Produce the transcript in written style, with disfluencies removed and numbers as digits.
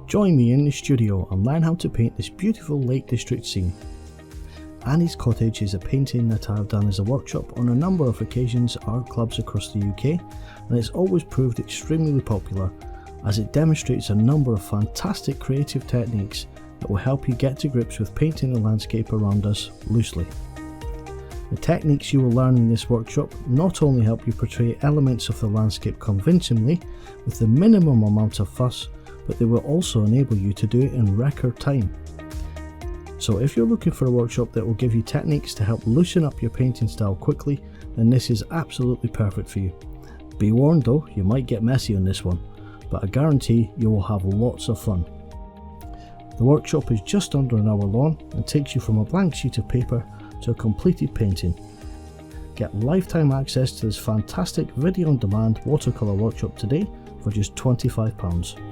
Join me in the studio and learn how to paint this beautiful Lake District scene. Annie's Cottage is a painting that I have done as a workshop on a number of occasions at art clubs across the UK, and it's always proved extremely popular as it demonstrates a number of fantastic creative techniques that will help you get to grips with painting the landscape around us loosely. The techniques you will learn in this workshop not only help you portray elements of the landscape convincingly with the minimum amount of fuss, but they will also enable you to do it in record time. So if you're looking for a workshop that will give you techniques to help loosen up your painting style quickly, then this is absolutely perfect for you. Be warned though, you might get messy on this one, but I guarantee you will have lots of fun. The workshop is just under an hour long and takes you from a blank sheet of paper to a completed painting. Get lifetime access to this fantastic video on demand watercolour workshop today for just £25.